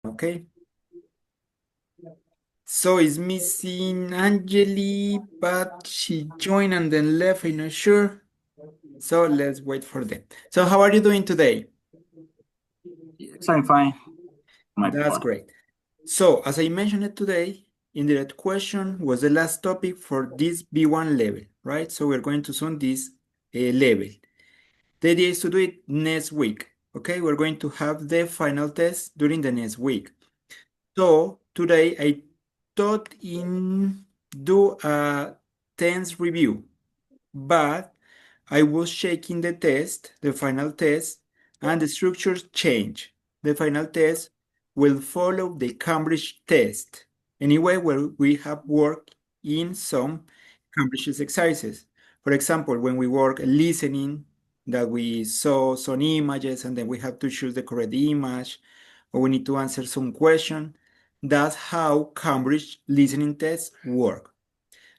Okay. So it's missing Angeli, but she joined and then left. I'm not sure. So let's wait for them. So how are you doing today? Yes, I'm fine. My That's point. great. So as I mentioned it today, indirect question was the last topic for this B1 level, right? So we're going to soon this level. The idea is to do it next week. Okay, we're going to have the final test during the next week. So today I thought in do a tense review, but I was checking the test, the final test, and the structures change. The final test will follow the Cambridge test. Anyway, where we have worked in some Cambridge exercises. For example, when we work listening, that we saw some images and then we have to choose the correct image, or we need to answer some question. That's how Cambridge listening tests work.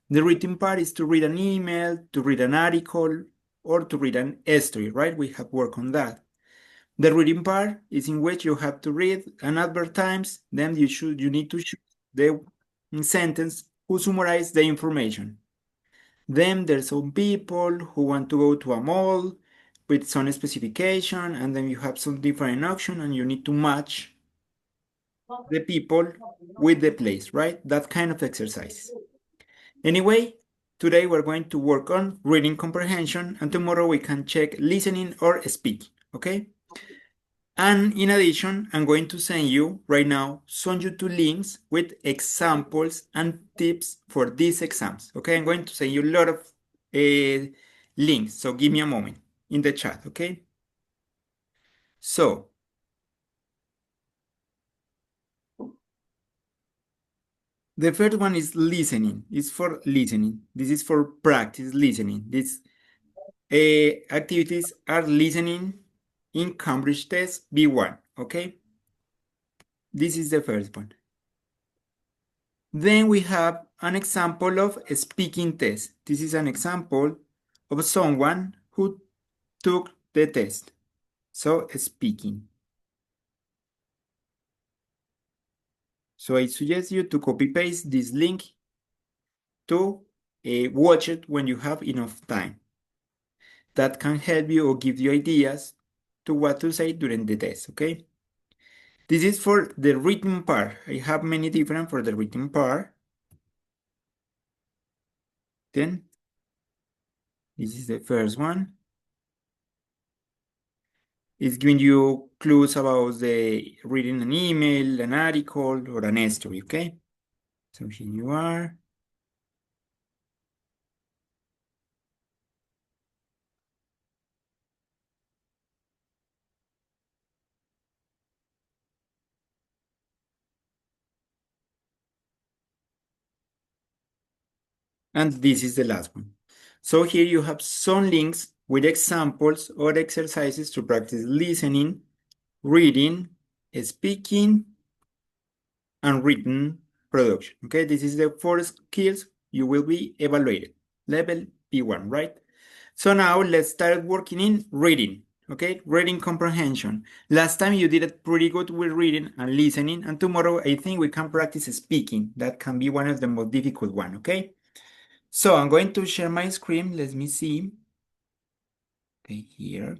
The written part is to read an email, to read an article, or to read an essay, right? We have worked on that. The reading part is in which you have to read an adverb times, then you need to choose the sentence who summarize the information. Then there's some people who want to go to a mall with some specification, and then you have some different option, and you need to match the people with the place, right? That kind of exercise. Anyway, today we're going to work on reading comprehension, and tomorrow we can check listening or speaking, okay? And in addition, I'm going to send you right now some YouTube links with examples and tips for these exams, okay? I'm going to send you a lot of links, so give me a moment in the chat, okay? So, the first one is listening. It's for listening. This is for practice listening. These activities are listening in Cambridge Test B1, okay? This is the first one. Then we have an example of a speaking test. This is an example of someone who took the test. So, speaking. So, I suggest you to copy paste this link to watch it when you have enough time. That can help you or give you ideas to what to say during the test, okay? This is for the written part. I have many different for the written part. Then, this is the first one. It's giving you clues about the reading an email, an article, or an story, okay? So here you are. And this is the last one. So here you have some links with examples or exercises to practice listening, reading, speaking, and written production. Okay, this is the four skills you will be evaluated. Level B1, right? So now let's start working in reading. Okay, reading comprehension. Last time you did it pretty good with reading and listening, and tomorrow I think we can practice speaking. That can be one of the most difficult one, okay? So I'm going to share my screen. Let me see. Okay, here.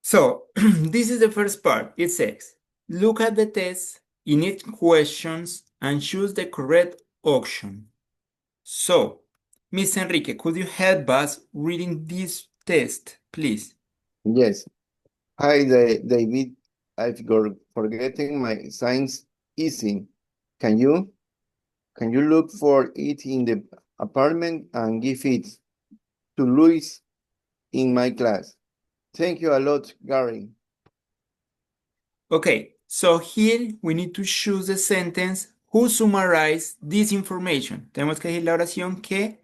So this is the first part. It says, look at the test in each questions and choose the correct option. So, Miss Enrique, could you help us reading this test, please? Yes. Hi, David. I've got forgetting my science easy. Can you? Can you look for it in the apartment and give it to Luis in my class? Thank you a lot, Gary. Okay, so here we need to choose the sentence who summarize this information. Tenemos que decir la oración que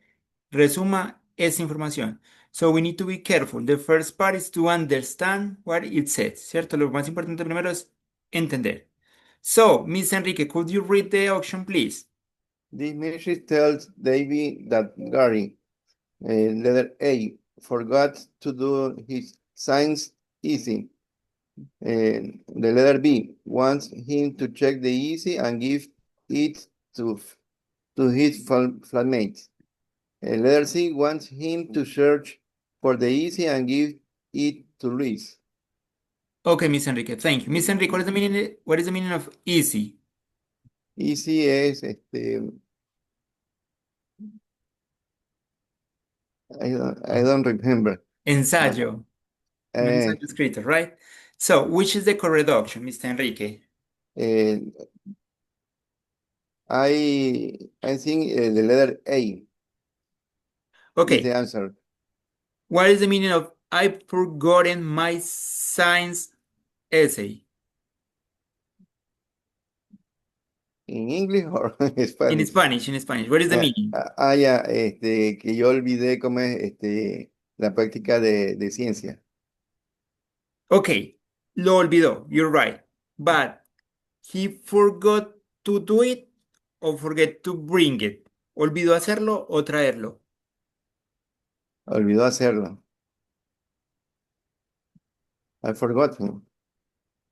resuma esa información. So we need to be careful. The first part is to understand what it says, ¿cierto? Lo más importante primero es entender. So, Miss Enrique, could you read the option, please? This message tells David that Gary, letter A, forgot to do his signs easy. The letter B wants him to check the easy and give it to his flatmates. Letter C wants him to search for the easy and give it to Luis. Okay, Miss Enrique, thank you. Miss Enrique, what is the meaning of easy? Easy es I don't remember. Ensayo. Un ensayo escrito, right? So, which is the correct option, Mr. Enrique? I think the letter A is Okay, the answer. what is the meaning of I've forgotten my science essay? ¿En English or en Spanish? In Spanish, what is the meaning? Ya, que yo olvidé cómo es la práctica de ciencia. Okay, lo olvidó, you're right. But he forgot to do it or forget to bring it. ¿Olvidó hacerlo o traerlo? Olvidó hacerlo. I forgot him.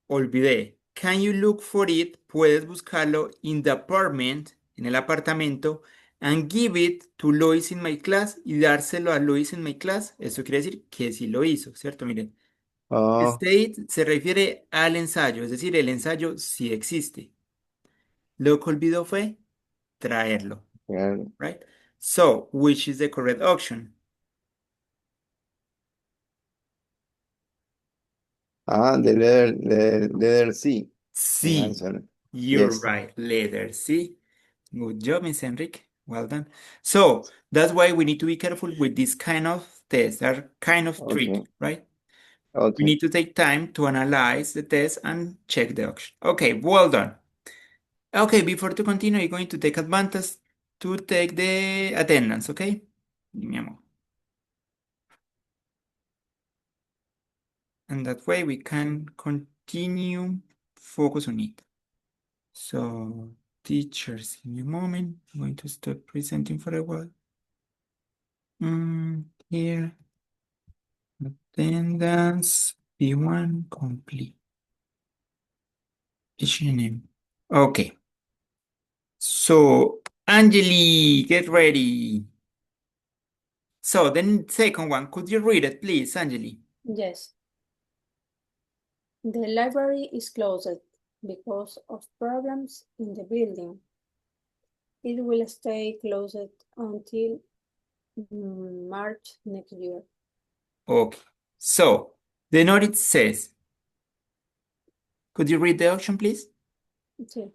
Olvidé. Can you look for it? Puedes buscarlo in the apartment, en el apartamento, and give it to Lois in my class y dárselo a Lois in my class. Eso quiere decir que sí lo hizo, ¿cierto? Miren, Oh, state se refiere al ensayo, es decir, el ensayo sí existe. Lo que olvidó fue traerlo, claro. right? So, which is the correct option? The letter C. The C. answer. You're Yes. right. Letter C. Good job, Miss Enrique. Well done. So that's why we need to be careful with this kind of tests. They're kind of tricky, Okay. right? We Okay. need to take time to analyze the test and check the option. Okay, well done. Okay, before to continue, you're going to take advantage to take the attendance, okay? Give me a moment. And that way we can continue focus on it. So, teachers, give me a moment. I'm going to stop presenting for a while. Here, attendance B1 complete. H&M. Okay. So, Angeli, get ready. So, the second one, could you read it, please, Angeli? Yes. The library is closed because of problems in the building. It will stay closed until March next year. Okay. So, the notice says, could you read the option, please? Sí.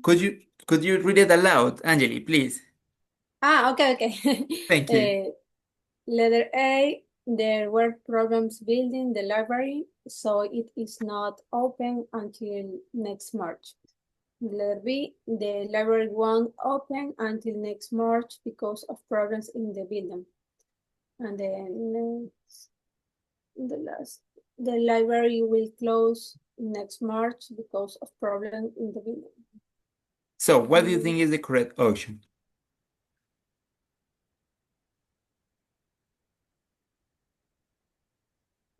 Could you read it aloud, Angeli, please? Okay. Thank you. Letter A, there were problems building the library, so it is not open until next March. Letter B, the library won't open until next March because of problems in the building. And then the library will close next March because of problems in the building. So, what do you think is the correct option?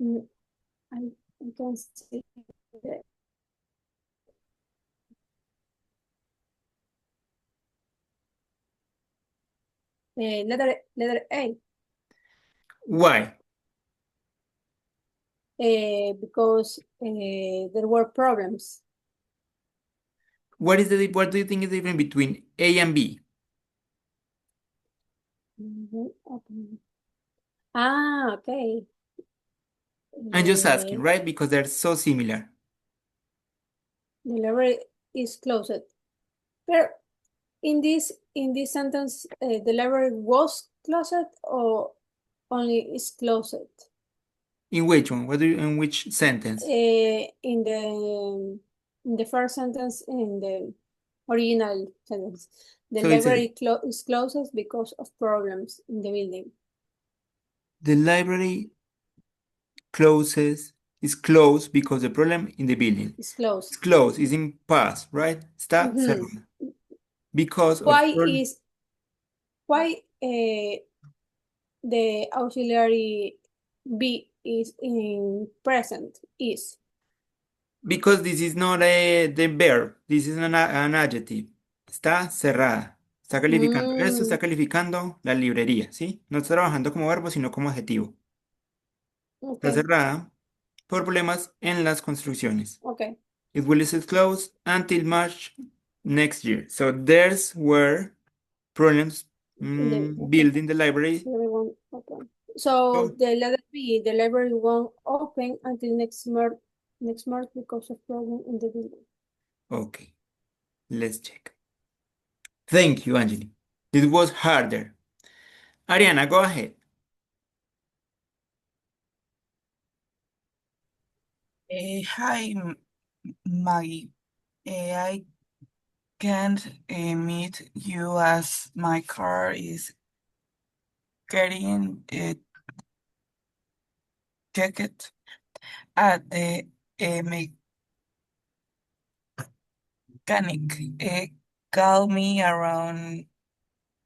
I can see that. Letter A. Why? Because there were problems. What do you think is the difference between A and B? Okay. I'm just asking, right? Because they're so similar. The library is closed. But in this sentence, the library was closed or only is closed? In which one? In which sentence? In the first sentence, in the original sentence, The So it says, library is closed because of problems in the building. the library is closed because the problem in the building. It's closed. It's closed, is in past, right? Está Mhm. cerrado. Because of Why the auxiliary be is in present is? because this is not the verb, this is an adjective. Está cerrada. Está calificando. Esto está calificando la librería, ¿sí? No está trabajando como verbo, sino como adjetivo. Está Okay, cerrada por problemas en las construcciones. okay. It will stay closed until March next year. So there's where problems building the library. Everyone open. So the letter B, the library won't open until next month because of problem in the building. Okay, let's check. Thank you, Angeli. This was harder. Ariana, go ahead. Hi, Maggie. I can't meet you as my car is getting checked at the mechanic. Call me around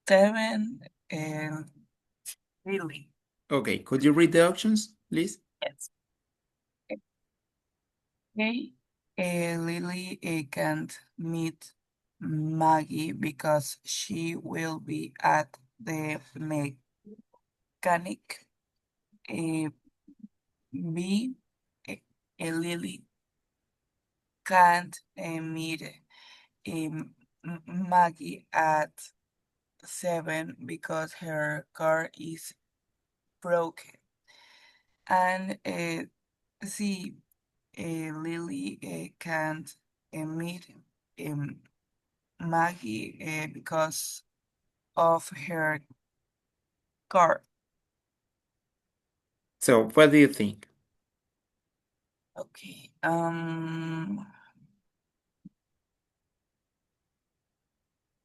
7 and really. Okay, could you read the options, please? Yes. Okay. Lily can't meet Maggie because she will be at the mechanic. B. Lily can't meet Maggie at 7 because her car is broken. And C. Lily can't meet Maggie because of her car. So, what do you think? Okay.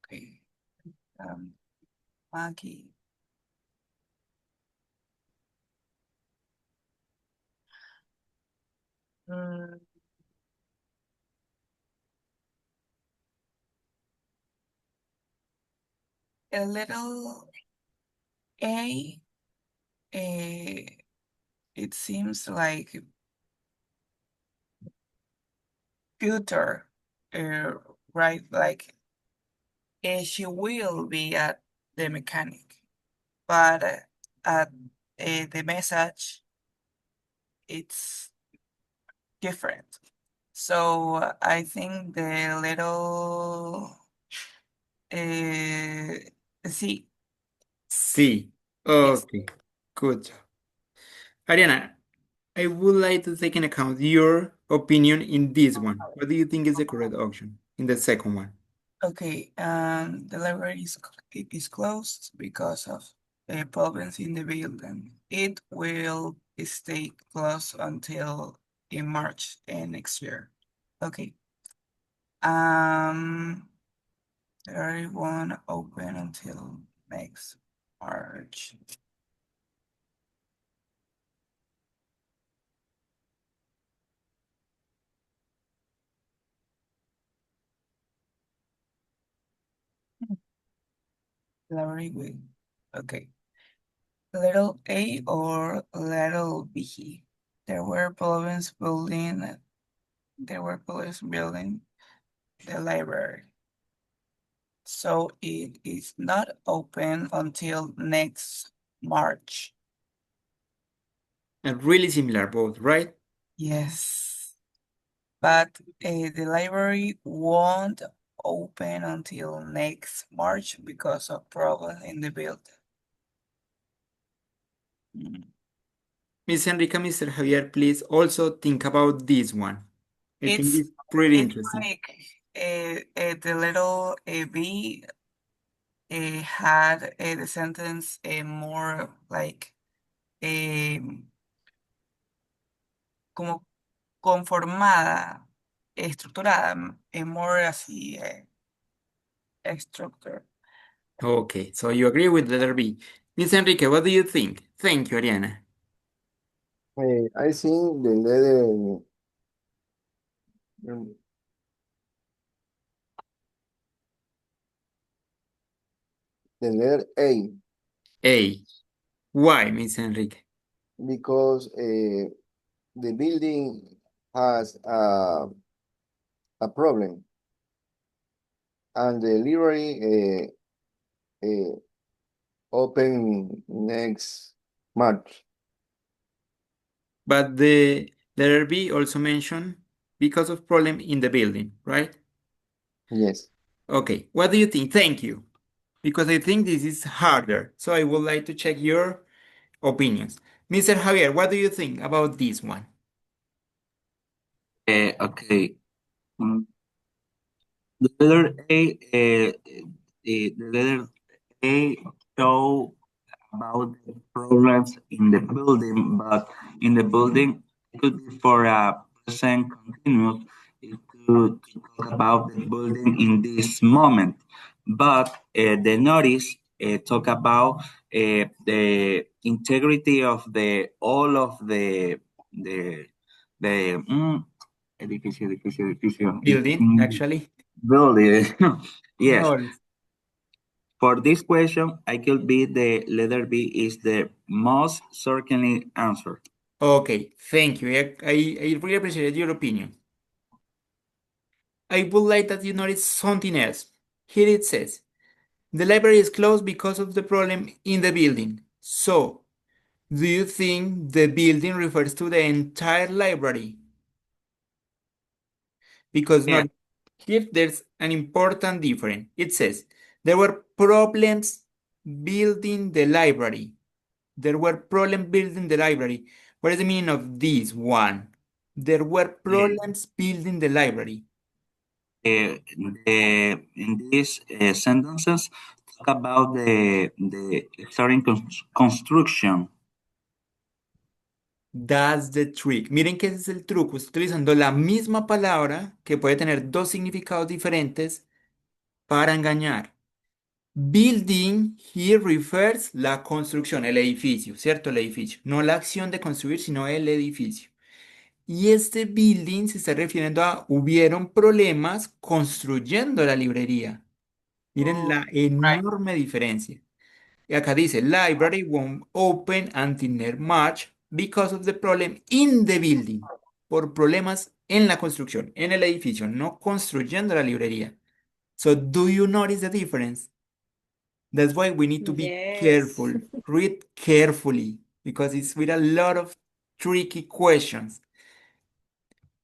Okay. Maggie. Mm, a little A. It seems like future, right? Like she will be at the mechanic, but at the message, it's different. So I think the little C. C. Yes. Okay, good job. Ariana, I would like to take into account your opinion in this one. What do you think is the correct option in the second one? Okay. The library is closed because of problems in the building. It will stay closed until in March next year. Okay. Library won't open until next March. Library will. Okay. Little A or little B. There were problems building the library. So it is not open until next March. And really similar both, right? Yes. But the library won't open until next March because of problems in the building. Miss Enrica, Mr. Javier, please also think about this one. I think it's pretty It's interesting. like the little B had the sentence more like como conformada, estructurada, more así structure. Okay, so you agree with letter B. Miss Enrique, what do you think? Thank you, Ariana. I think the letter um, the letter A, A. Why, Miss Enrique? because the building has a problem, and the library open next March. But the letter B also mentioned because of problem in the building, right? Yes. Okay, what do you think? Thank you. Because I think this is harder. So I would like to check your opinions. Mr. Javier, what do you think about this one? Okay. Mm, The letter A, the letter A show about the problems in the building, but in the building it could be for a present continuous it to talk about the building in this moment. But the notice talk about the integrity of the all of the edificio Building, actually. building. Yes. No. For this question, I could be the letter B is the most certainly answer. Okay, thank you. I really appreciate your opinion. I would like that you notice something else. Here it says, the library is closed because of the problem in the building. So, do you think the building refers to the entire library? Because Yeah. not here there's an important difference. It says there were problems building the library. There were problems building the library. What is the meaning of this one? There were problems building the library. In these sentences, talk about the starting construction. That's the trick. Miren que ese es el truco. Estoy utilizando la misma palabra que puede tener dos significados diferentes para engañar. Building here refers la construcción, el edificio, ¿cierto? El edificio. No la acción de construir, sino el edificio. Y este building se está refiriendo a hubieron problemas construyendo la librería. Miren la enorme diferencia. Y acá dice, library won't open until next March because of the problem in the building. Por problemas en la construcción, en el edificio, no construyendo la librería. So, do you notice the difference? That's why we need to be Yes. careful, read carefully, because it's with a lot of tricky questions.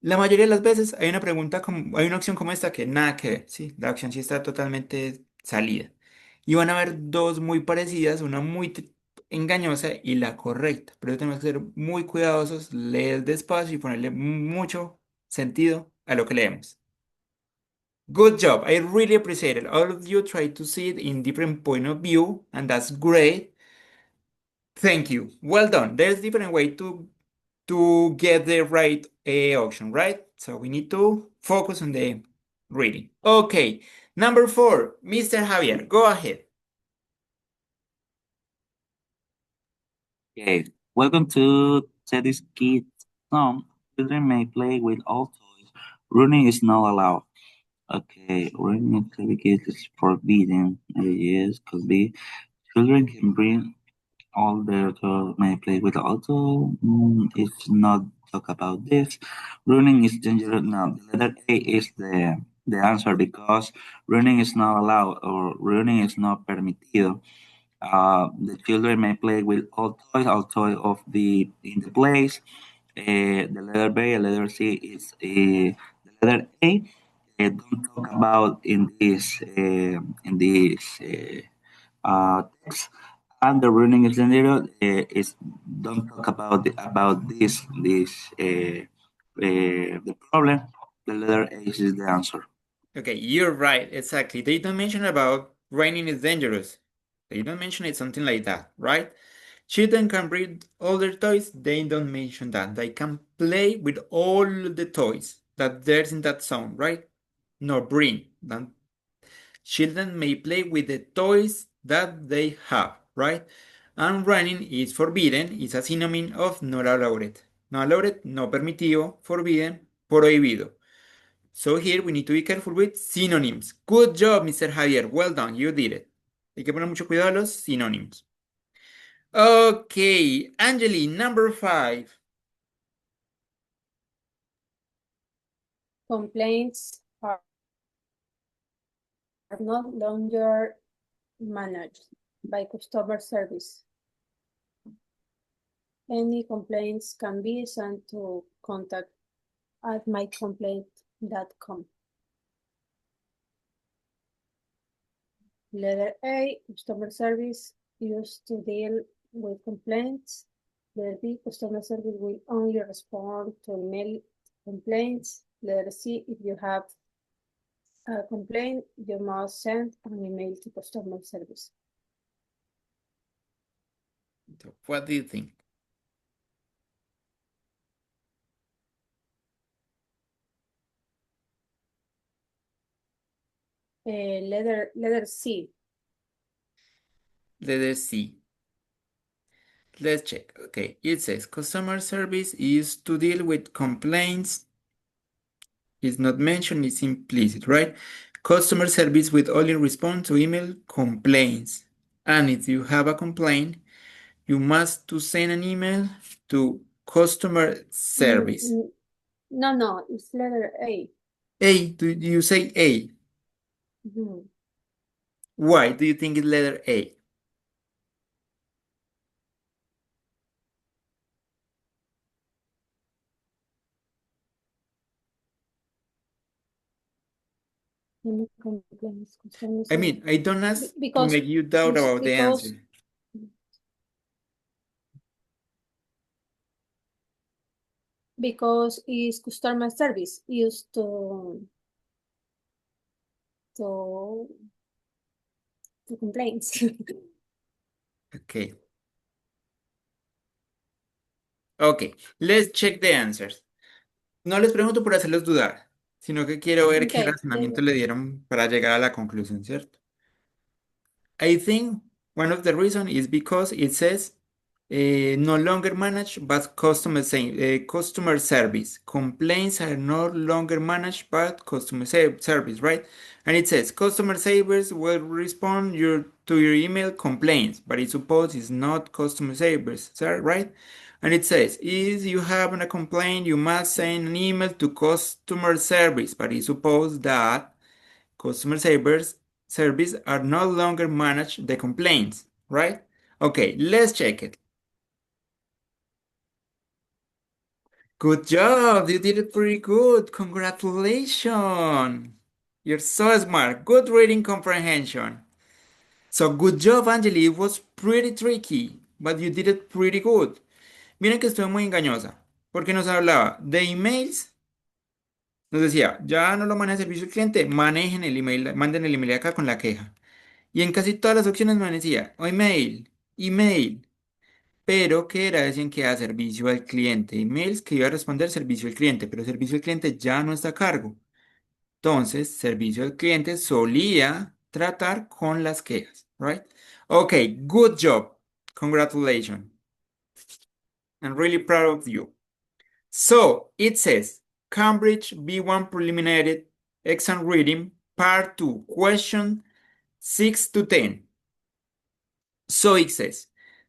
La mayoría de las veces hay una pregunta como, hay una opción como esta que nada que ver, ¿sí? La opción sí está totalmente salida. Y van a haber dos muy parecidas, una muy engañosa y la correcta. Pero tenemos que ser muy cuidadosos, leer despacio y ponerle mucho sentido a lo que leemos. Good job. I really appreciate it. All of you try to see it in different point of view, and that's great. Thank you. Well done. There's different way to get the right option, right? So we need to focus on the reading. Okay. Number 4, Mr. Javier, go ahead. Okay. Welcome to Teddy's Kids Zone. Children may play with all toys. Running is not allowed. Okay, running in Teddy Kids is forbidden. Yes, could be. Children can bring all their toys, may play with all toys. It's not talk about this. Running is dangerous. Now, the letter A is the answer because running is not allowed or running is not permitido. The children may play with all toys of the in the place. The letter B, the letter C is the letter A. Don't talk about in this text. And the running scenario is don't talk about the problem. The letter A is the answer. Okay, you're right. Exactly. They don't mention about raining is dangerous. They don't mention it something like that, right? Children can bring all their toys. They don't mention that. They can play with all the toys that there's in that zone, right? No, bring. Children may play with the toys that they have, right? And running is forbidden, is a synonym of not allowed. Not allowed, no permitido, forbidden, prohibido. So here we need to be careful with synonyms. Good job, Mr. Javier. Well done, you did it. Hay que poner mucho cuidado a los sinónimos. Okay, Angeli, number 5. Complaints are no longer managed by customer service. Any complaints can be sent to contact@mycomplaint.com. Letter A, customer service used to deal with complaints. Letter B, customer service will only respond to email complaints. Letter C, if you have a complaint, you must send an email to customer service. What do you think? Letter C. Letter C. Let's check. Okay, it says customer service is to deal with complaints. It's not mentioned, it's implicit, right? Customer service will only respond to email complaints. And if you have a complaint, you must to send an email to customer service. No, it's letter A. A, do you say A? Mhm. Why do you think it's letter A? Any complaints, customer I mean, service. I don't ask to Because make you doubt about the answer. Because it's customer service used to complaints. Okay. Ok, let's check the answers. No les pregunto por hacerlos dudar, sino que quiero ver qué Okay, razonamiento le dieron para llegar a la conclusión, ¿cierto? I think one of the reasons is because it says no longer managed by customer service. Complaints are no longer managed by customer service, right? And it says customer service will respond to your email complaints, but I suppose it's not customer service, right? And it says if you have a complaint, you must send an email to customer service, but I suppose that customer service are no longer manage the complaints, right? Okay, let's check it. Good job, you did it pretty good. Congratulations. You're so smart. Good reading comprehension. So good job, Angeli. It was pretty tricky, but you did it pretty good. Miren que estoy muy engañosa, porque nos hablaba de emails. Nos decía, ya no lo maneja el servicio al cliente, manejen el email, manden el email acá con la queja. Y en casi todas las opciones me decía, o email, pero que era, decían que a servicio al cliente, emails que iba a responder servicio al cliente, pero servicio al cliente ya no está a cargo. Entonces, servicio al cliente solía tratar con las quejas, right? Okay, good job. Congratulations. I'm really proud of you. So, it says, Cambridge B1 Preliminary Exam Reading, Part 2, Question 6 to 10. So it says,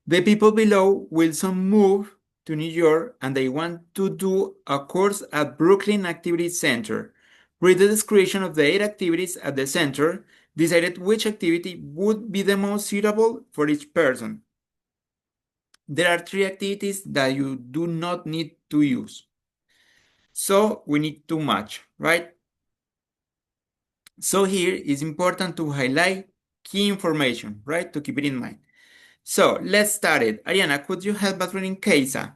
the people below Wilson moved to New York and they want to do a course at Brooklyn Activity Center. Read the description of the 8 activities at the center, decided which activity would be the most suitable for each person. There are 3 activities that you do not need to use. So we need to match, right? So here it's important to highlight key information, right? To keep it in mind. So let's start it. Ariana, could you help us reading Keisa?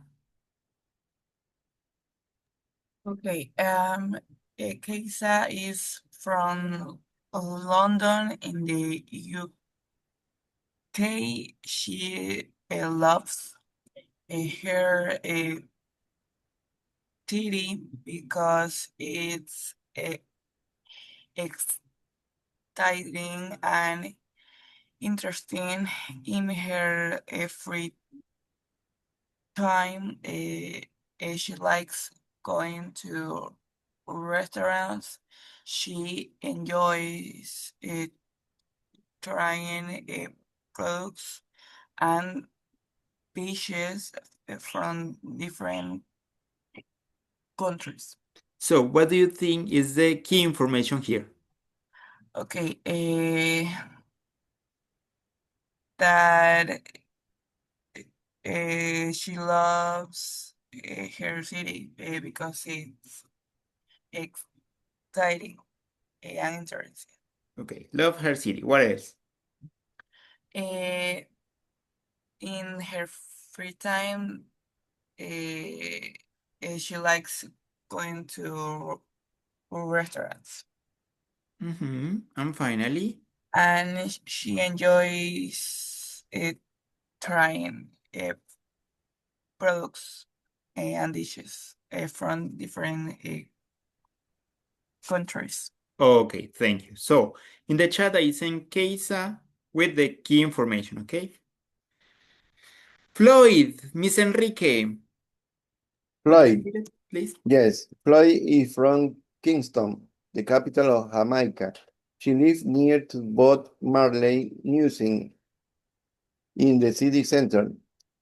Okay, Keisa is from London in the UK. She loves her titty because it's exciting and interesting in her free time. She likes going to restaurants. She enjoys trying products and dishes from different countries. So what do you think is the key information here? Okay, that she loves her city because it's exciting and interesting. Okay, love her city. What else? In her free time, she likes going to restaurants, And finally, and she enjoys trying products and dishes from different countries. okay, thank you. So in the chat, I sent Keisa with the key information, okay? Floyd, Miss Enrique, Floyd, please. yes, Floyd is from Kingston, the capital of Jamaica. She lives near to Bob Marley Museum in the city center.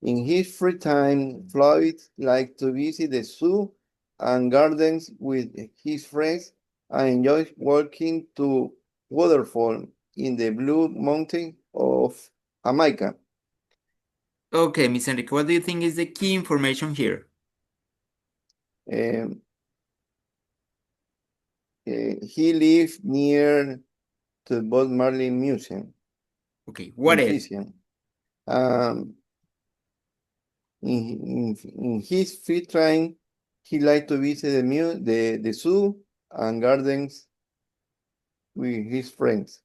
In his free time, Floyd likes to visit the zoo and gardens with his friends and enjoys walking to waterfall in the Blue Mountain of Jamaica. Okay, Miss Enrique, what do you think is the key information here? He lives near to Bob Marley Museum. Okay, what else? Museum. In his free time, he likes to visit the zoo and gardens with his friends.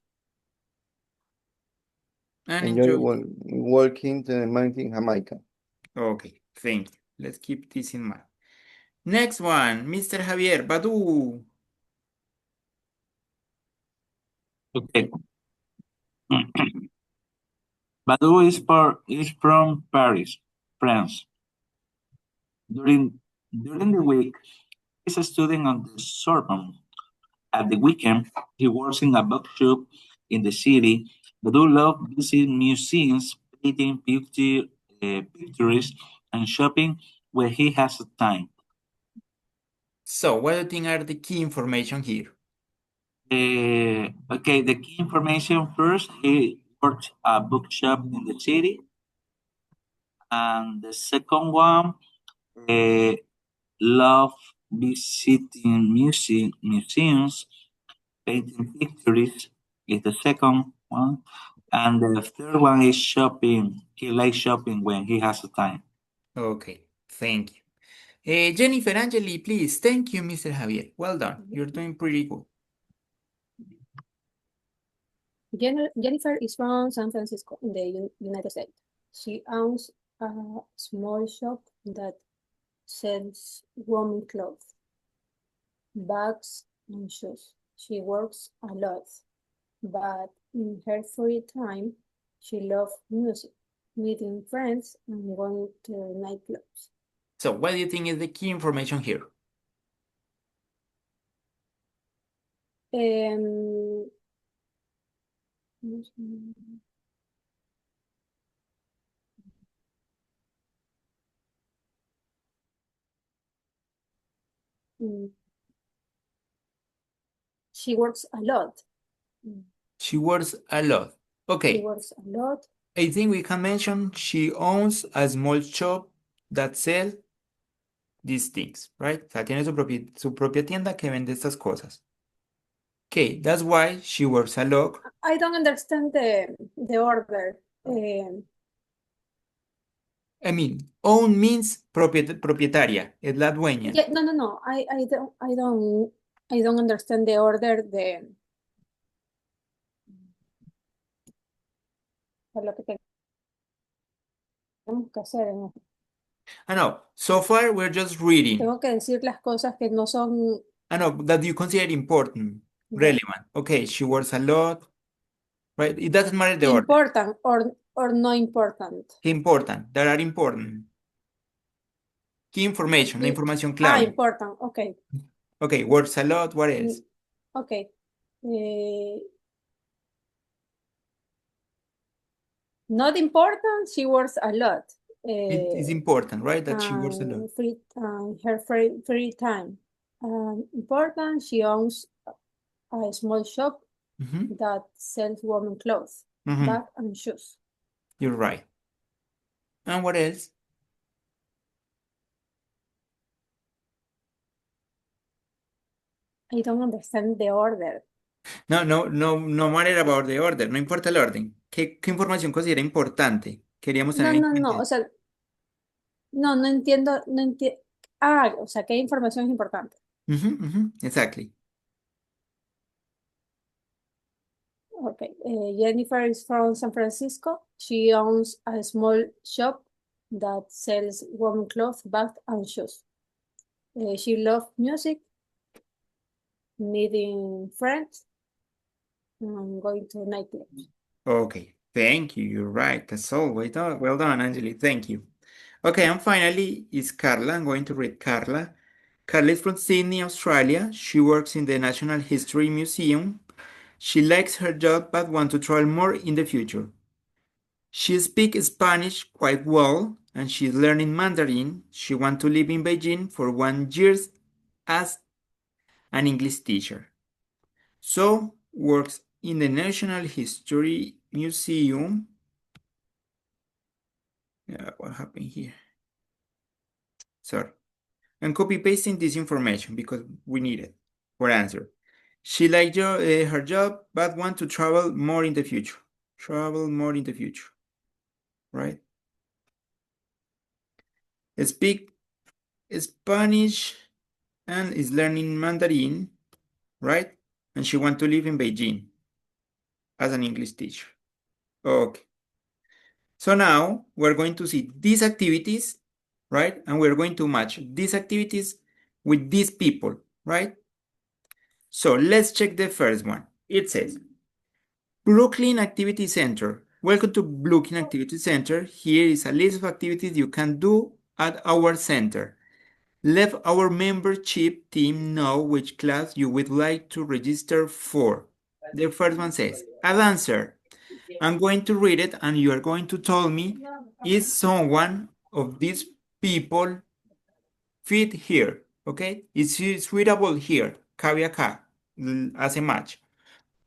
And Enjoy enjoy. walking to the mountain Jamaica. Okay, thank you. Let's keep this in mind. Next one, Mr. Javier Badu. Okay. Badu is from Paris, France. During the week, he's a student at the Sorbonne. At the weekend, he works in a bookshop in the city. Badu loves visiting museums, painting pictures, and shopping when he has time. So, what do you think are the key information here? Okay, the key information first, he works a bookshop in the city. And the second one, love visiting museums, painting pictures is the second one. And the third one is shopping. He likes shopping when he has the time. Okay, thank you. Jennifer Angeli, please. Thank you, Mr. Javier. Well done. You're doing pretty good. Jennifer is from San Francisco in the United States. She owns a small shop that sells women clothes, bags, and shoes. She works a lot, but in her free time, she loves music, meeting friends, and going to nightclubs. So, what do you think is the key information here? She works a lot. She works a lot. Okay. She works a lot. I think we can mention she owns a small shop that sells these things, right? O sea, tiene su propia tienda que vende estas cosas. Okay, that's why she works a lot. I don't understand the order. I mean, own means propietaria, es la dueña. Yeah, no. I don't understand the order por lo que tenemos que hacer. ¿No? I know. So far, we're just reading. Tengo que decir las cosas que no son. I know that you consider important. Relevant. Okay, she works a lot, right? It doesn't matter the order. Important or no important. Important, that are important. Key information, la información clave. Important, okay. Okay, works a lot, what else? Okay. Not important, she works a lot. It is important, right? That she works a lot. Her free time. Important, she owns a small shop Mhm, that sells women clothes, mhm, bags, and shoes. You're right. And what else? I don't understand the order. No matter about the order, no importa el orden. ¿Qué información considera importante? Queríamos tener No, en no, no, cuenta. o sea, no entiendo, no entiendo. O sea, ¿qué información es importante? Exactly. Okay, Jennifer is from San Francisco. She owns a small shop that sells women clothes, bags, and shoes. She loves music, meeting friends, and going to nightclubs. Okay, thank you. You're right. That's all. Well done, Angeli. Thank you. Okay, and finally is Carla. I'm going to read Carla. Carla is from Sydney, Australia. She works in the National History Museum. She likes her job but wants to travel more in the future. She speaks Spanish quite well and she's learning Mandarin. She wants to live in Beijing for 1 year as an English teacher. So, works in the National History Museum. What happened here? Sorry. And copy pasting this information because we need it for answer. She likes her job but wants to travel more in the future. Travel more in the future, right? Speak Spanish and is learning Mandarin, right? And she wants to live in Beijing as an English teacher. Okay. So now we're going to see these activities, right? And we're going to match these activities with these people, right? So let's check the first one. It says, Brooklyn Activity Center. Welcome to Brooklyn Activity Center. Here is a list of activities you can do at our center. Let our membership team know which class you would like to register for. The first one says, a dancer. I'm going to read it and you are going to tell me, is someone of these people fit here? Okay? Is she suitable here? Cabe acá. Hace match.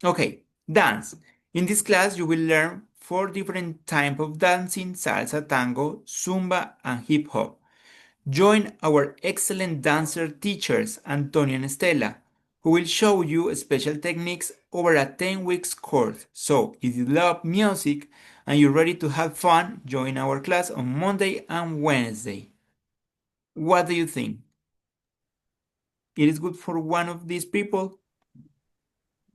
Okay, dance. In this class, you will learn 4 different types of dancing: salsa, tango, zumba, and hip hop. Join our excellent dancer teachers, Antonio and Estela, who will show you special techniques over a 10 weeks course. So, if you love music and you're ready to have fun, join our class on Monday and Wednesday. What do you think? It is good for one of these people?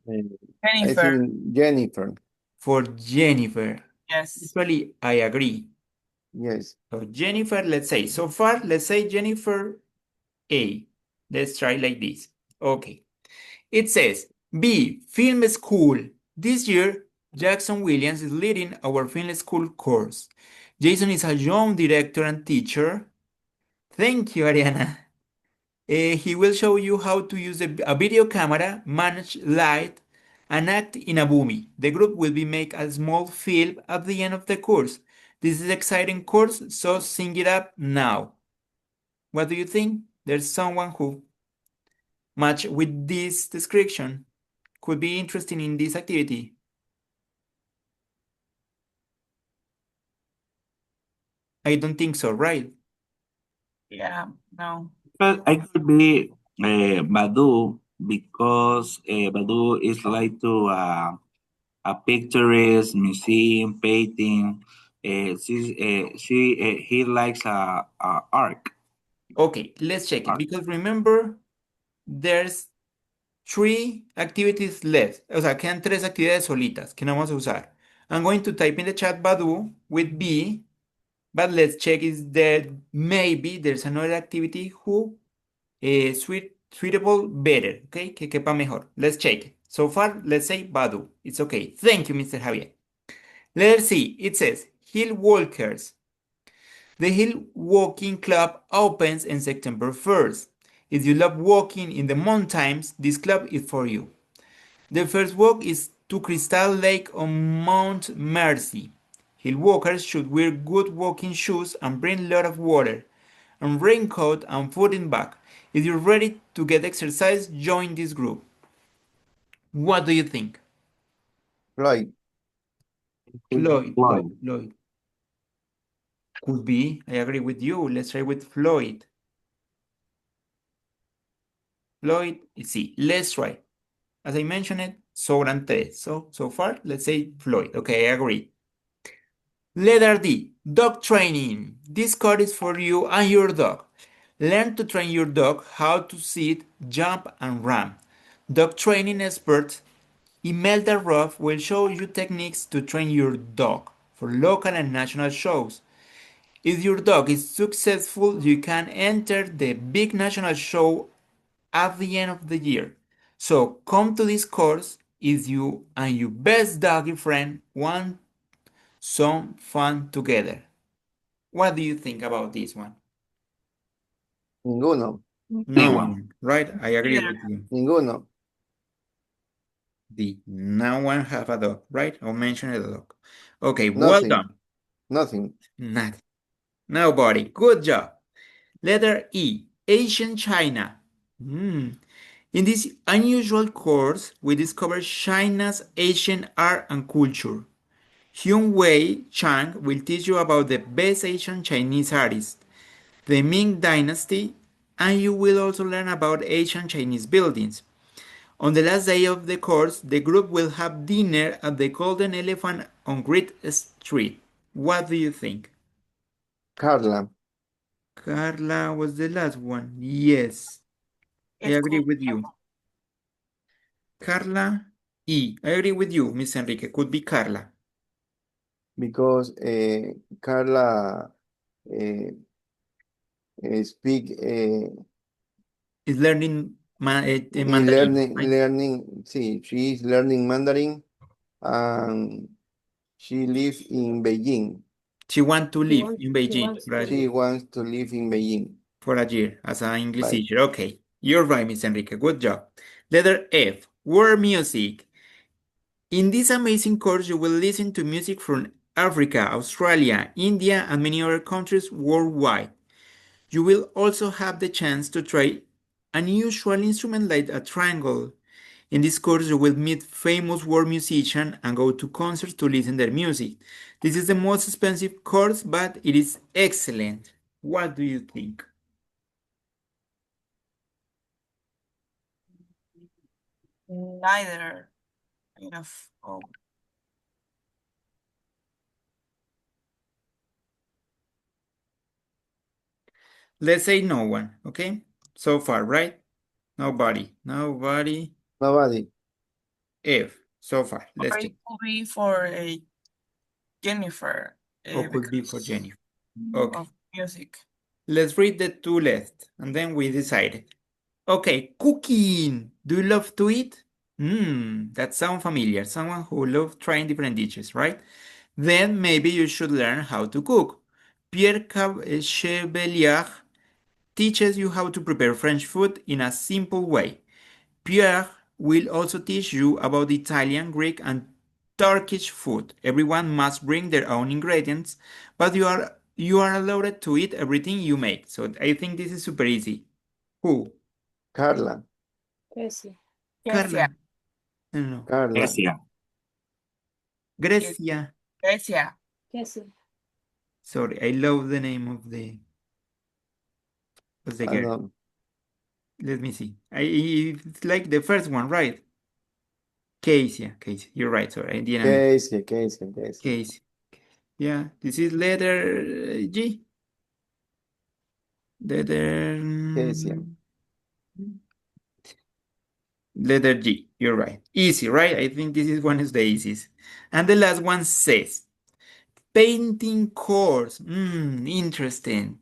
I Jennifer, think Jennifer. For Jennifer. yes. Actually, I agree. Yes. So Jennifer, let's say, so far, let's say Jennifer A. Let's try like this. Okay. It says, B, film school. This year, Jackson Williams is leading our film school course. Jason is a young director and teacher. Thank you, Ariana. He will show you how to use a video camera, manage light, and act in a movie. The group will be make a small film at the end of the course. This is an exciting course, so sing it up now. What do you think? There's someone who match with this description, could be interested in this activity. I don't think so, right? Yeah, no. But I could be Badu because Badu is like to a picturist museum painting. He likes art. Okay, let's check it because remember, there's 3 activities left. O sea, quedan 3 actividades solitas que no vamos a usar. I'm going to type in the chat Badu with B, but let's check is there maybe there's another activity who suitable better, okay? Que quepa mejor. Let's check it. So far, let's say Badu. It's okay. Thank you, Mr. Javier. Letter C, it says Hill Walkers. The Hill Walking Club opens on September 1st. If you love walking in the mountains, this club is for you. The first walk is to Crystal Lake on Mount Mercy. Hill walkers should wear good walking shoes and bring a lot of water, and raincoat and food in bag. If you're ready to get exercise, join this group. What do you think? Floyd. Floyd. Floyd. Could be. I agree with you. Let's try with Floyd. Floyd, see, let's try. As I mentioned it, sobran tres. So far, let's say Floyd. Okay, I agree. Letter D, dog training. This code is for you and your dog. Learn to train your dog how to sit, jump, and run. Dog training expert Imelda Ruff will show you techniques to train your dog for local and national shows. If your dog is successful, you can enter the big national show at the end of the year. So come to this course if you and your best doggy friend want some fun together. What do you think about this one? Ninguno. No one. one, right? I agree Yeah. with you. Ninguno. D. No one have a dog, right? Or mention a dog. Okay, well Nothing. done. Nothing. Nothing. Nobody. Good job. Letter E. Asian China. In this unusual course, we discover China's Asian art and culture. Hyun Wei Chang will teach you about the best Asian Chinese artists, the Ming Dynasty, and you will also learn about Asian Chinese buildings. On the last day of the course, the group will have dinner at the Golden Elephant on Great Street. What do you think? Carla. Carla was the last one. Yes, I It agree could with be you. Carla E. I agree with you, Miss Enrique. Could be Carla. Because Carla speak Is learning in Mandarin, right? learning. See, she is learning Mandarin, and she lives in Beijing. She wants to live wants- in she Beijing, wants to right? She wants to live in Beijing. For a year as an English Right. teacher. Okay, you're right, Miss Enrique. Good job. Letter F. World music. In this amazing course, you will listen to music from Africa, Australia, India, and many other countries worldwide. You will also have the chance to try an unusual instrument like a triangle. In this course, you will meet famous world musicians and go to concerts to listen their music. This is the most expensive course, but it is excellent. What do you think? neither. Enough. Oh, Let's say no one, okay? So far, right? Nobody. Nobody. F. So far. Let's or check. it could be for a Jennifer. Or could be for because Jennifer. Okay. of music. Let's read the two left and then we decide. Okay, cooking. Do you love to eat? That sounds familiar. Someone who loves trying different dishes, right? Then maybe you should learn how to cook. Pierre Chevalier teaches you how to prepare French food in a simple way. Pierre will also teach you about Italian, Greek, and Turkish food. Everyone must bring their own ingredients, but you are allowed to eat everything you make. So I think this is super easy. Who? Carla. Casey. Carla. Grecia. No. Carla. Grecia. Grecia. Grecia. Casey. Sorry, I love the name of the girl. No. Let me see. It's like the first one, right? Casey. You're right. Sorry, I didn't. Casey. Yeah, this is letter G. Casey. Letter G. You're right. Easy, right? I think this is one of the easiest. And the last one says, painting course. Interesting.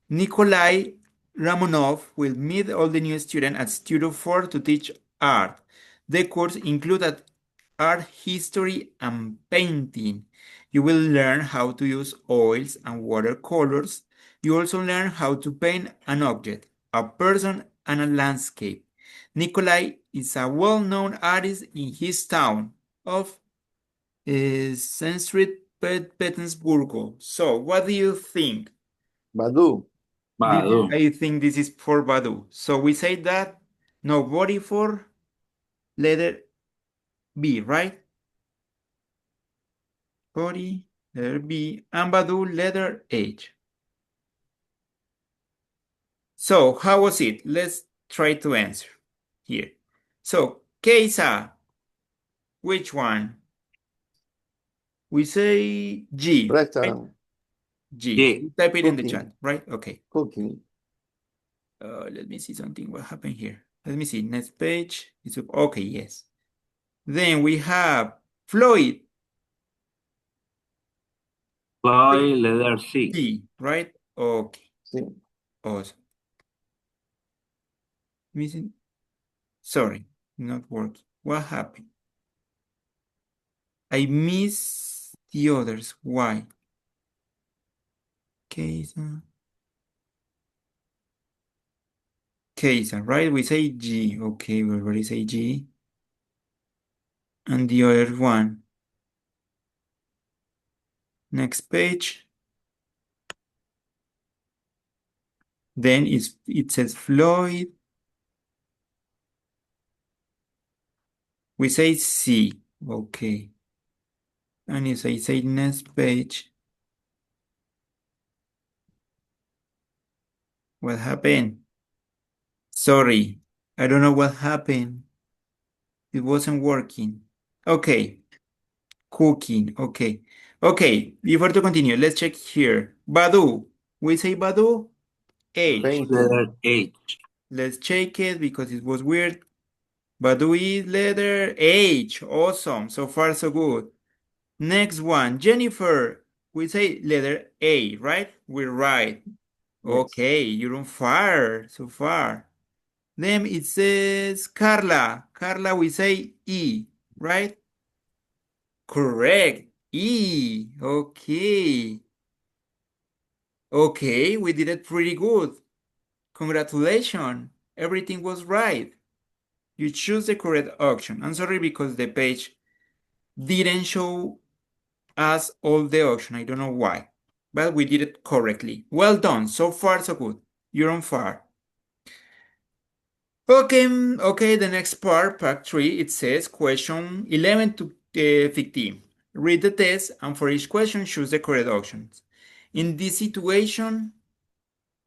Nikolai Ramonov will meet all the new students at Studio 4 to teach art. The course includes art history and painting. You will learn how to use oils and watercolors. You also learn how to paint an object, a person, and a landscape. Nikolai is a well-known artist in his town of St. Petersburg. So, what do you think? Badu. Badu. I think this is for Badu. So we say that nobody for letter B, right? Body, letter B, and Badu, letter H. So how was it? Let's try to answer here. So, Keisa, which one? We say G, right? Restaurant. G. G. You type it in the Cooking. chat, right? Okay. Cooking. Let me see something. What happened here? Let me see. Next page. It's okay, yes. Then we have Floyd. Floyd, letter C. G, right? Okay. Sí. Awesome. Missing. Sorry, not working. What happened? I missed the others. Why? Kesa. Kesa, right? We say G. Okay, we already say G. And the other one. Next page. Then it says Floyd. We say C. Okay. And if I say next page, what happened? Sorry, I don't know what happened. It wasn't working. Okay. Cooking. Okay. Okay. Before to continue, let's check here. Badu. We say Badu? H. Painting. Letter H. Let's check it because it was weird. Badu is letter H. Awesome. So far, so good. Next one. Jennifer. We say letter A, right? We're right. Yes. Okay. You're on fire so far. Then it says Carla. Carla, we say E, right? Correct. E. Okay. Okay, we did it pretty good. Congratulations. Everything was right. You choose the correct option. I'm sorry because the page didn't show us all the option. I don't know why, but we did it correctly. Well done. So far, so good. You're on fire. Okay, the next part 3, it says question 11 to 15. Read the test and for each question, choose the correct options. In this situation,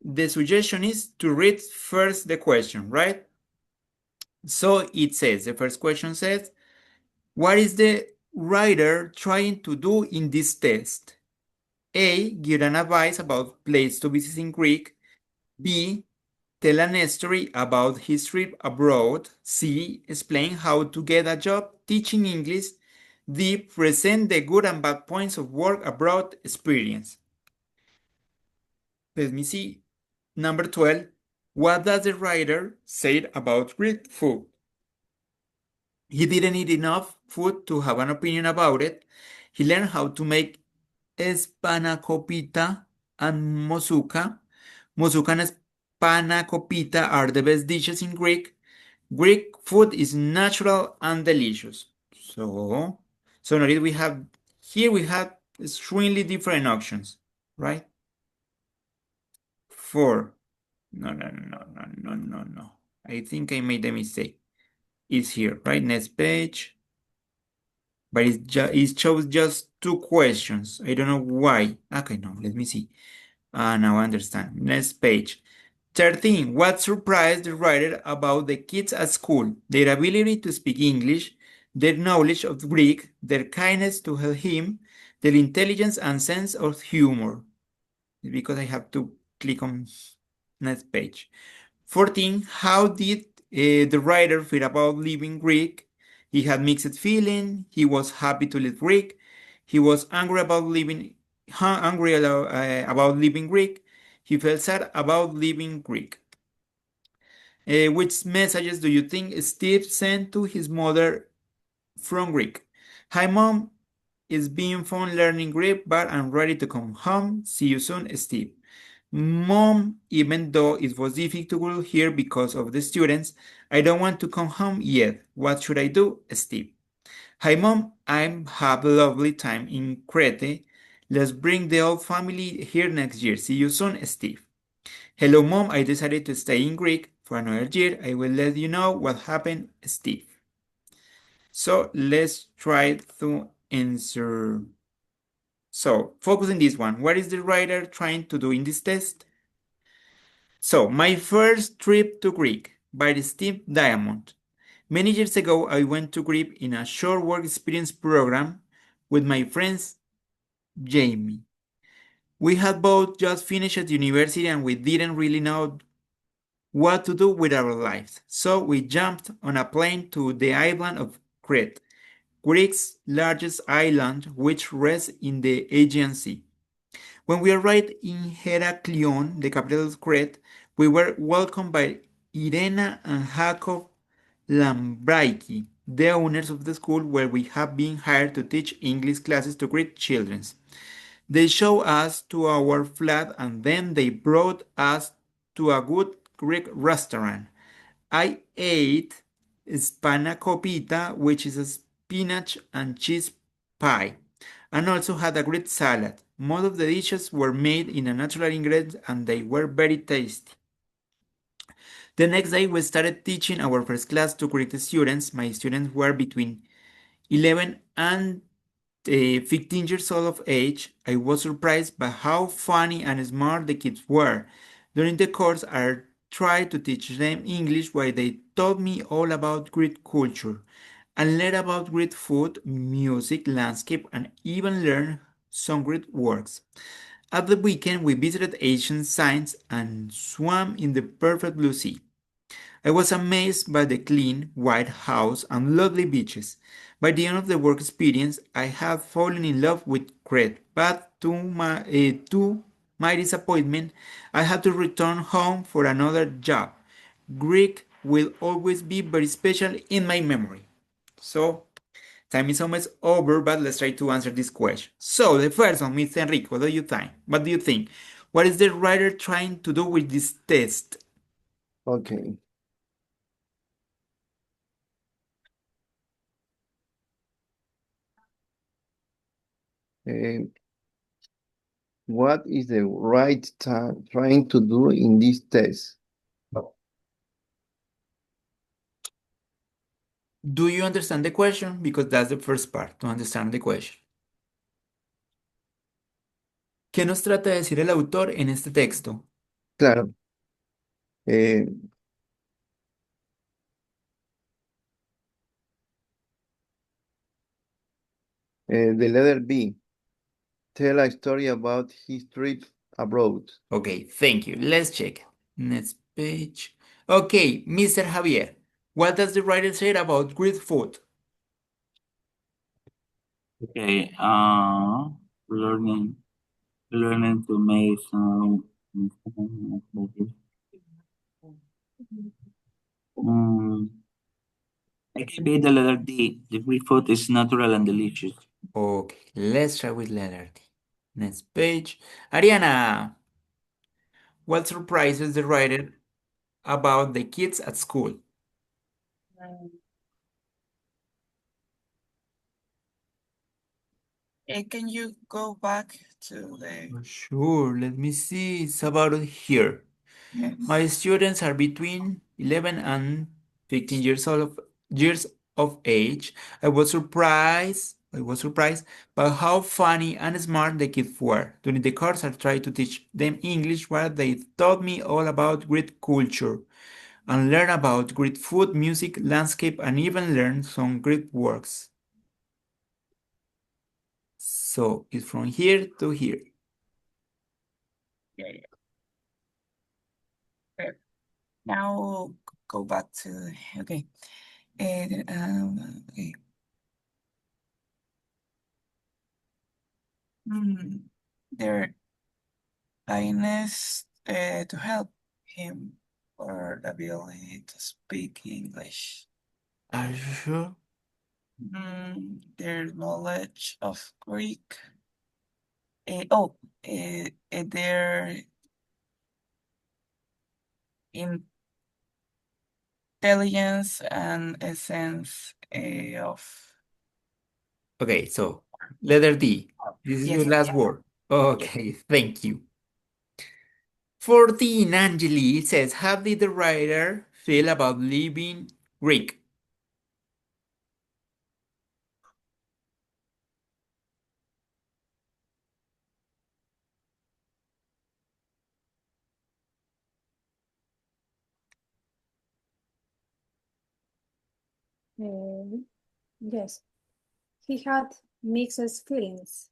the suggestion is to read first the question, right? So it says, the first question says, what is the writer trying to do in this test? A, give an advice about places to visit in Greek. B, tell an story about his trip abroad. C, explain how to get a job teaching English. D, present the good and bad points of work abroad experience. Let me see. Number 12, what does the writer say about Greek food? He didn't eat enough food to have an opinion about it. He learned how to make spanakopita and moussaka. Moussaka and spanakopita are the best dishes in Greek. Greek food is natural and delicious. So notice we have extremely different options, right? 4. No. I think I made a mistake. It's here, right? Next page. But it shows just 2 questions. I don't know why. Okay, no, let me see. Now I understand. Next page. 13. What surprised the writer about the kids at school? Their ability to speak English, their knowledge of Greek, their kindness to help him, their intelligence and sense of humor. Because I have to click on next page. 14. How did the writer feel about leaving Greek? He had mixed feeling. He was happy to leave Greek. He was angry about leaving Greek. He felt sad about leaving Greek. Which messages do you think Steve sent to his mother from Greek? Hi, Mom. It's been fun learning Greek, but I'm ready to come home. See you soon, Steve. Mom, even though it was difficult here because of the students, I don't want to come home yet. What should I do, Steve? Hi, Mom. I'm have a lovely time in Crete. Let's bring the whole family here next year. See you soon, Steve. Hello, Mom. I decided to stay in Greek for another year. I will let you know what happened, Steve. So let's try to answer. So focus on this one. What is the writer trying to do in this test? So my first trip to Greek by Steve Diamond. Many years ago, I went to Greek in a short work experience program with my friends Jamie. We had both just finished at university and we didn't really know what to do with our lives. So we jumped on a plane to the island of Crete, Greece's largest island, which rests in the Aegean Sea. When we arrived in Heraklion, the capital of Crete, we were welcomed by Irena and Jacob Lambraiki, the owners of the school where we have been hired to teach English classes to Greek children. They showed us to our flat and then they brought us to a good Greek restaurant. I ate spanakopita, which is a spinach and cheese pie, and also had a great salad. Most of the dishes were made in a natural ingredient and they were very tasty. The next day, we started teaching our first class to Greek students. My students were between 11 and 15 years old of age. I was surprised by how funny and smart the kids were. During the course, I tried to teach them English while they taught me all about Greek culture and learned about Greek food, music, landscape, and even learned some Greek works. At the weekend, we visited ancient sites and swam in the perfect blue sea. I was amazed by the clean, white house and lovely beaches. By the end of the work experience, I had fallen in love with Crete, but to my disappointment, I had to return home for another job. Greek will always be very special in my memory. So, time is almost over, but let's try to answer this question. So, the first one, Mr. Enrique, what do you think? What do you think? What is the writer trying to do with this test? Okay. Uh, what is the right time trying to do in this test? Do you understand the question? Because that's the first part, to understand the question. ¿Qué nos trata de decir el autor en este texto? Claro. Eh, the letter B. Tell a story about his trip abroad. Okay, thank you. Let's check. Next page. Okay, Mr. Javier, what does the writer say about Greek food? Okay, learning to make some. I can be the letter D. The Greek food is natural and delicious. Okay, let's try with letter D. Next page. Ariana, what surprises the writer about the kids at school? Can you go back to the Sure, let me see. It's about here. yes. My students are between 11 and 15 years of age. I was surprised by how funny and smart the kids were. During the course, I tried to teach them English while they taught me all about Greek culture and learn about Greek food, music, landscape, and even learn some Greek works. So it's from here to here. Yeah, yeah. Okay. Now go back to okay. Okay. Their kindness to help him or the ability to speak English. Are you sure? Their knowledge of Greek. Their intelligence and a sense of Okay, so letter D. This is your yes. last word. Okay, thank you. 14, Angeli, it says, how did the writer feel about leaving Greek? Yes, he had mixed feelings.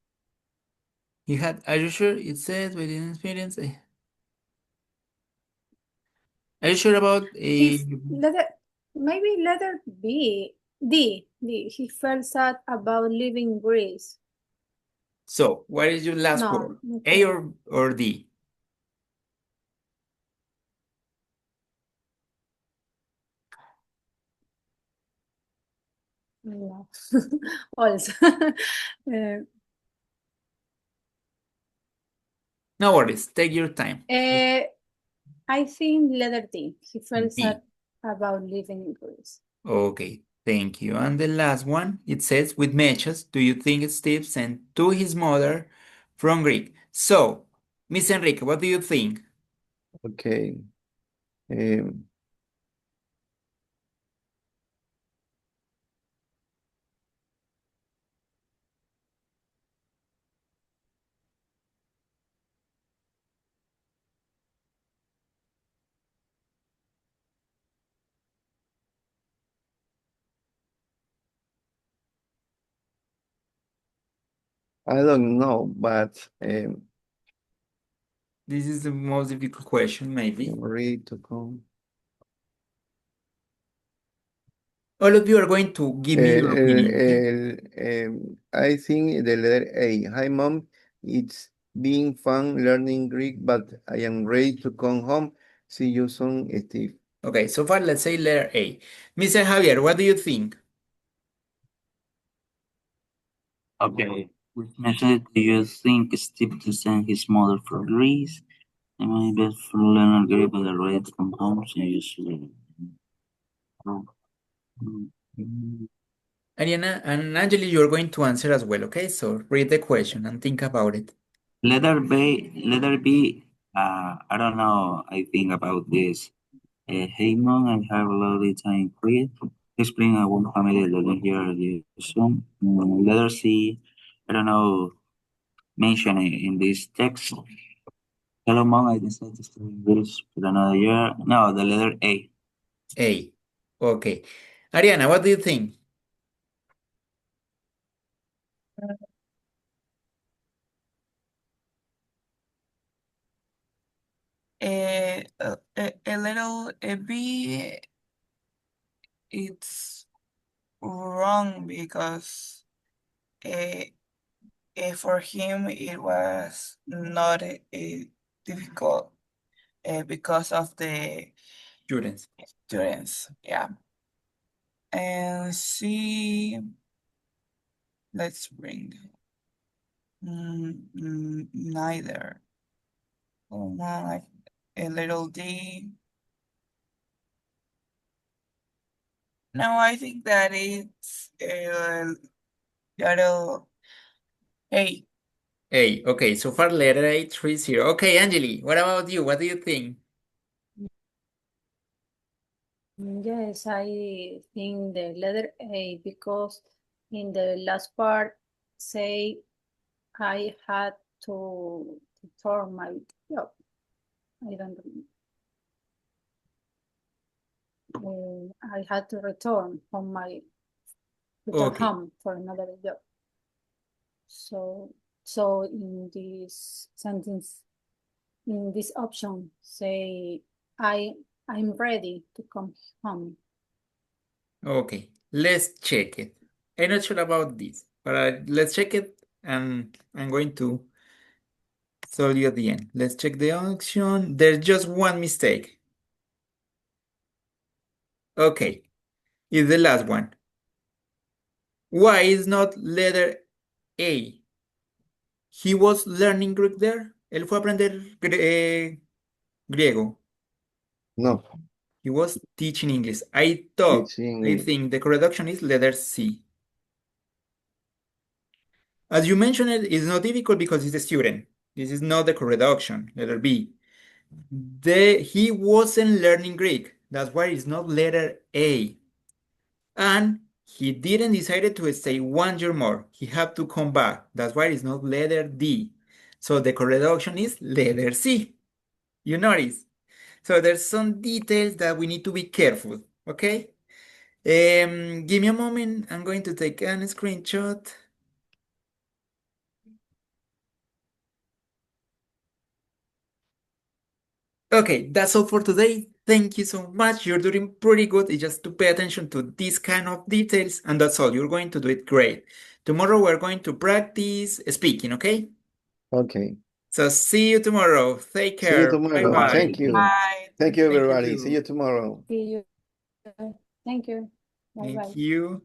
He had, are you sure? It says within experience. Are you sure about He maybe letter D. He felt sad about leaving Greece. so what is your last No, word? A okay. or D? No. Also. No worries, take your time. I think letter D. He felt sad D. about leaving Greece. Okay, thank you. And the last one, it says, with Mechas, do you think Steve sent to his mother from Greek? So, Miss Enrique, what do you think? Okay. Um, I don't know, but This is the most difficult question, maybe. I'm ready to come. All of you are going to give me your opinion, okay? I think the letter A. Hi, mom. It's been fun learning Greek, but I am ready to come home. See you soon, Steve. Okay, so far let's say letter A. Mr. Javier, what do you think? Okay. Which method do you think Steve to send his mother from Greece? Am I best for Leonard Gary by the red from home? So you should. Ariana and Angeli, you're going to answer as well, okay? So read the question and think about it. Letter B. I don't know. I think about this. Hey mom, I have a lovely time free. Explain a one family living here soon. Letter C. I don't know. Mention it in this text. Hello mom, I decided to study English for another year. No, the letter A. A. Okay. Ariana, what do you think? A little B, it's wrong because for him it was not difficult because of the Students. students. Yeah. And C, let's bring neither. Like a little D. No, I think that it's a little A. A. Okay, so far letter A, 3-0. Okay, Angeli, what about you? What do you think? Yes, I think the letter A because in the last part say I had to perform my job. I don't I had to return Okay. home for another job. So in this sentence, in this option, say I'm ready to come home. Okay, let's check it. I'm not sure about this, but let's check it and I'm going to tell you at the end. Let's check the option. There's just one mistake. Okay, is the last one. Why is not letter A? He was learning Greek there. Él fue a aprender griego. No, He was teaching English. I think the correct option is letter C. As you mentioned, it's not difficult because he's a student. This is not the correct option, letter B. He wasn't learning Greek. That's why it's not letter A. And he didn't decide to stay 1 year more. He had to come back. That's why it's not letter D. So the correct option is letter C. You notice? So there's some details that we need to be careful, okay? Give me a moment. I'm going to take a screenshot. Okay, that's all for today. Thank you so much. You're doing pretty good. It's just to pay attention to these kind of details, and that's all. You're going to do it great. Tomorrow we're going to practice speaking, okay? okay. So see you tomorrow. Take See you care. tomorrow. Bye-bye. Thank you. Bye. Thank you, Thank you everybody. too. See you tomorrow. See you. Thank you. Bye-bye. Thank you.